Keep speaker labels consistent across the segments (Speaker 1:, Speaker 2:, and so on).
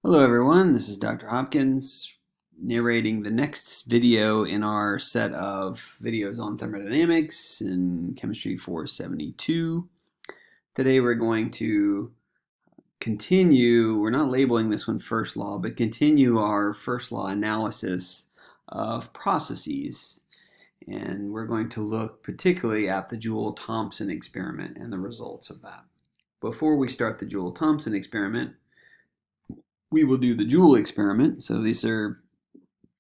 Speaker 1: Hello everyone, this is Dr. Hopkins narrating the next video in our set of videos on thermodynamics and chemistry 472. Today we're going to continue, we're not labeling this one first law, but continue our first law analysis of processes. And we're going to look particularly at the Joule Thomson experiment and the results of that. Before we start the Joule Thomson experiment, we will do the Joule experiment. So these are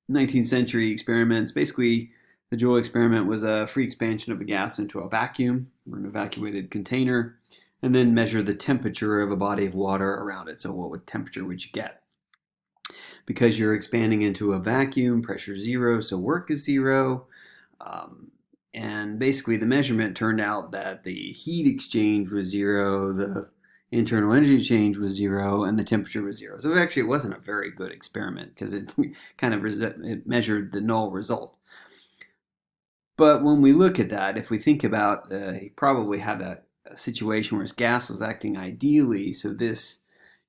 Speaker 1: 19th century experiments. Basically, the Joule experiment was a free expansion of a gas into a vacuum or an evacuated container, and then measure the temperature of a body of water around it. So what temperature would you get? Because you're expanding into a vacuum, pressure is zero, so work is zero. And basically the measurement turned out that the heat exchange was zero, the internal energy change was zero, and the temperature was zero. So actually it wasn't a very good experiment because it kind of it measured the null result. But when we look at that, if we think about, he probably had a situation where his gas was acting ideally, so this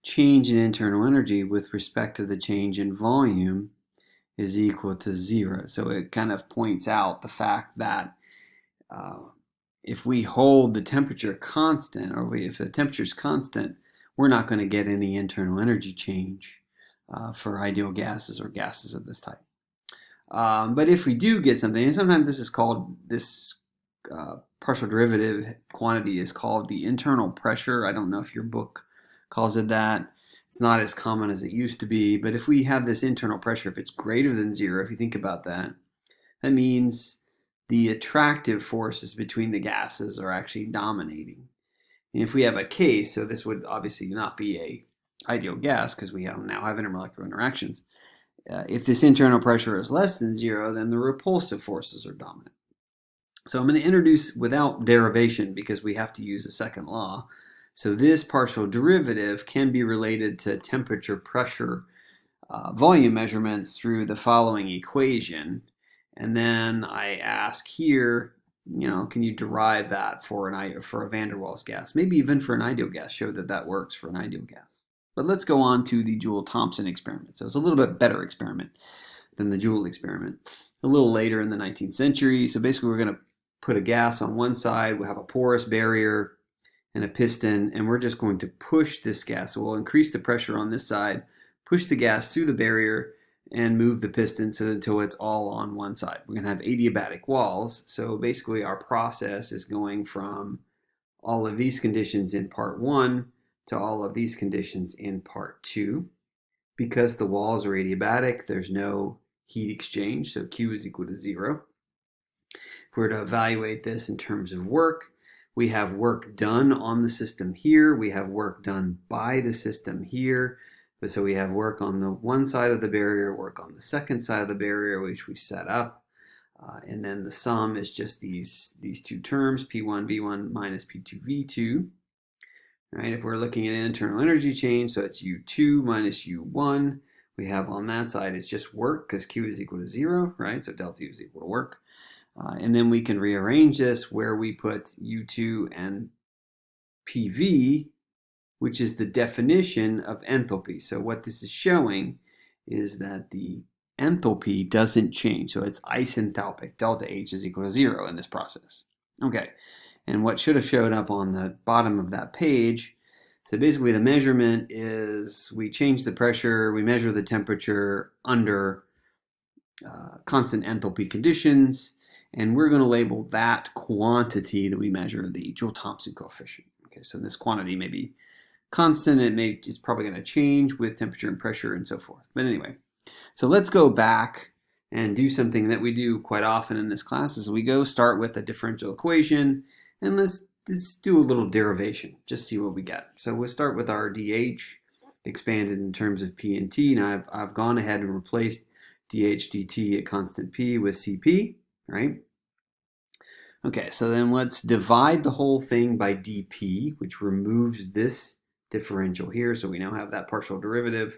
Speaker 1: change in internal energy with respect to the change in volume is equal to zero. So it kind of points out the fact that if we hold the temperature constant, or if the temperature is constant, we're not going to get any internal energy change for ideal gases or gases of this type. But if we do get something, and sometimes this is called, this partial derivative quantity is called the internal pressure. I don't know if your book calls it that. It's not as common as it used to be, but if we have this internal pressure, if it's greater than zero, if you think about that, that means the attractive forces between the gases are actually dominating. And if we have a case, so this would obviously not be a ideal gas because we now have intermolecular interactions. If this internal pressure is less than zero, then the repulsive forces are dominant. So I'm going to introduce without derivation because we have to use a second law. So this partial derivative can be related to temperature, pressure, volume measurements through the following equation. And then I ask here, can you derive that for a van der Waals gas? Maybe even for an ideal gas, show that that works for an ideal gas. But let's go on to the Joule Thomson experiment. So it's a little bit better experiment than the Joule experiment. A little later in the 19th century. So basically we're going to put a gas on one side, we'll have a porous barrier and a piston, and we're just going to push this gas. So we'll increase the pressure on this side, push the gas through the barrier, and move the piston until it's all on one side. We're going to have adiabatic walls. So basically our process is going from all of these conditions in part one to all of these conditions in part two. Because the walls are adiabatic, there's no heat exchange, so Q is equal to zero. If we're to evaluate this in terms of work, we have work done on the system here, we have work done by the system here. But so we have work on the one side of the barrier, work on the second side of the barrier, which we set up. And then the sum is just these two terms, P1V1 minus P2V2. Right? If we're looking at an internal energy change, so it's U2 minus U1. We have on that side, it's just work because Q is equal to zero, right? So delta U is equal to work. And then we can rearrange this where we put U2 and PV, which is the definition of enthalpy. So what this is showing is that the enthalpy doesn't change. So it's isenthalpic. Delta H is equal to zero in this process. Okay, and what should have showed up on the bottom of that page, so basically the measurement is we change the pressure, we measure the temperature under constant enthalpy conditions, and we're going to label that quantity that we measure the Joule Thomson coefficient. Okay, so this quantity may be constant, it's probably going to change with temperature and pressure and so forth. But anyway, so let's go back and do something that we do quite often in this class is we go start with a differential equation and let's do a little derivation, just see what we get. So we'll start with our dH expanded in terms of P and T. Now I've gone ahead and replaced dH dt at constant P with Cp, right? Okay, so then let's divide the whole thing by dP, which removes this differential here, so we now have that partial derivative,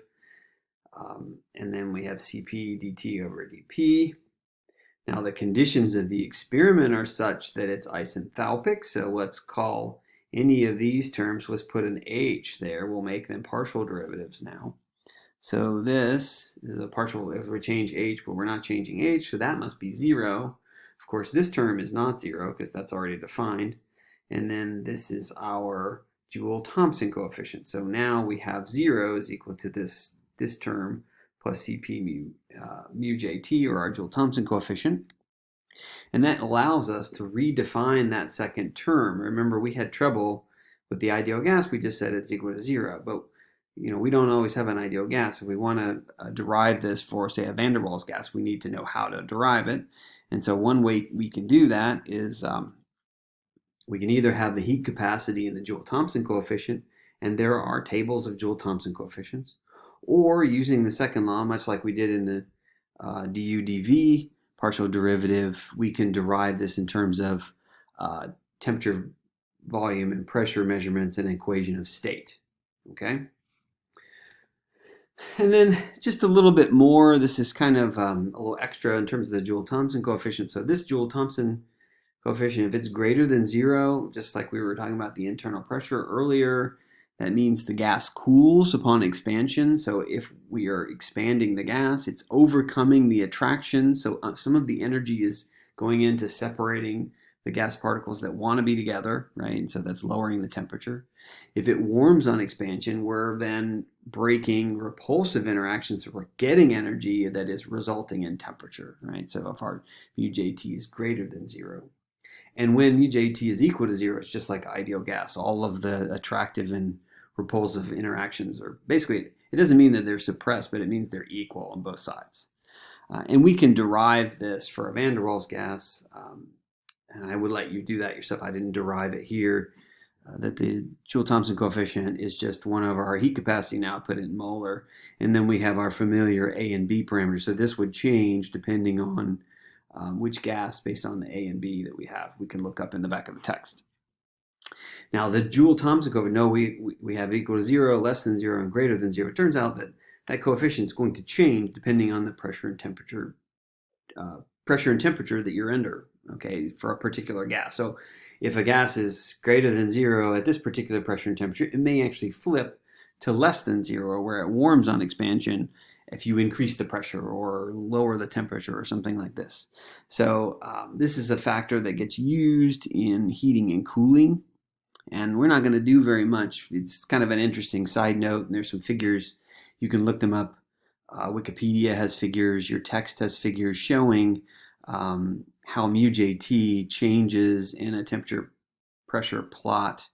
Speaker 1: and then we have Cp dt over dP. Now the conditions of the experiment are such that it's isenthalpic, so let's call any of these terms, let's put an H there, we'll make them partial derivatives now. So this is a partial, if we change H, but we're not changing H, so that must be 0. Of course, this term is not 0 because that's already defined. And then this is our Joule Thomson coefficient. So now we have 0 is equal to this term plus Cp mu Jt, or our Joule Thomson coefficient. And that allows us to redefine that second term. Remember, we had trouble with the ideal gas. We just said it's equal to 0. But we don't always have an ideal gas. If we want to derive this for, say, a van der Waals gas, we need to know how to derive it. And so one way we can do that is we can either have the heat capacity and the Joule Thomson coefficient, and there are tables of Joule Thomson coefficients, or using the second law, much like we did in the du dv partial derivative, we can derive this in terms of temperature, volume, and pressure measurements in an equation of state. Okay? And then just a little bit more, this is kind of a little extra in terms of the Joule Thomson coefficient. So this Joule Thomson coefficient, if it's greater than 0, just like we were talking about the internal pressure earlier, that means the gas cools upon expansion. So if we are expanding the gas, it's overcoming the attraction. So some of the energy is going into separating the gas particles that want to be together, right? And so that's lowering the temperature. If it warms on expansion, we're then breaking repulsive interactions. So we're getting energy that is resulting in temperature, right? So if our μJt is greater than 0. And when μJt is equal to 0, it's just like ideal gas. All of the attractive and repulsive interactions are basically, it doesn't mean that they're suppressed, but it means they're equal on both sides. And we can derive this for a van der Waals gas, and I would let you do that yourself. I didn't derive it here. That the Joule Thomson coefficient is just one of our heat capacity now, put it in molar, and then we have our familiar A and B parameters. So this would change depending on which gas based on the A and B that we have. We can look up in the back of the text. Now the Joule Thomson coefficient, no, we have equal to 0, less than 0, and greater than 0. It turns out that that coefficient is going to change depending on the pressure and temperature that you're under, okay, for a particular gas. So if a gas is greater than 0 at this particular pressure and temperature, it may actually flip to less than 0, where it warms on expansion if you increase the pressure or lower the temperature or something like this. So this is a factor that gets used in heating and cooling, and we're not going to do very much. It's kind of an interesting side note, and there's some figures. You can look them up. Wikipedia has figures, your text has figures showing how μJt changes in a temperature pressure plot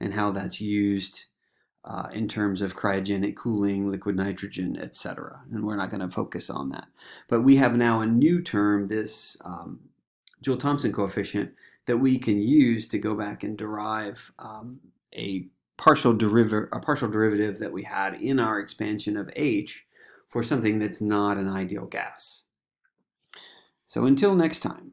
Speaker 1: and how that's used in terms of cryogenic cooling, liquid nitrogen, etc. And we're not going to focus on that. But we have now a new term, this Joule Thomson coefficient, that we can use to go back and derive a partial derivative that we had in our expansion of H for something that's not an ideal gas. So until next time.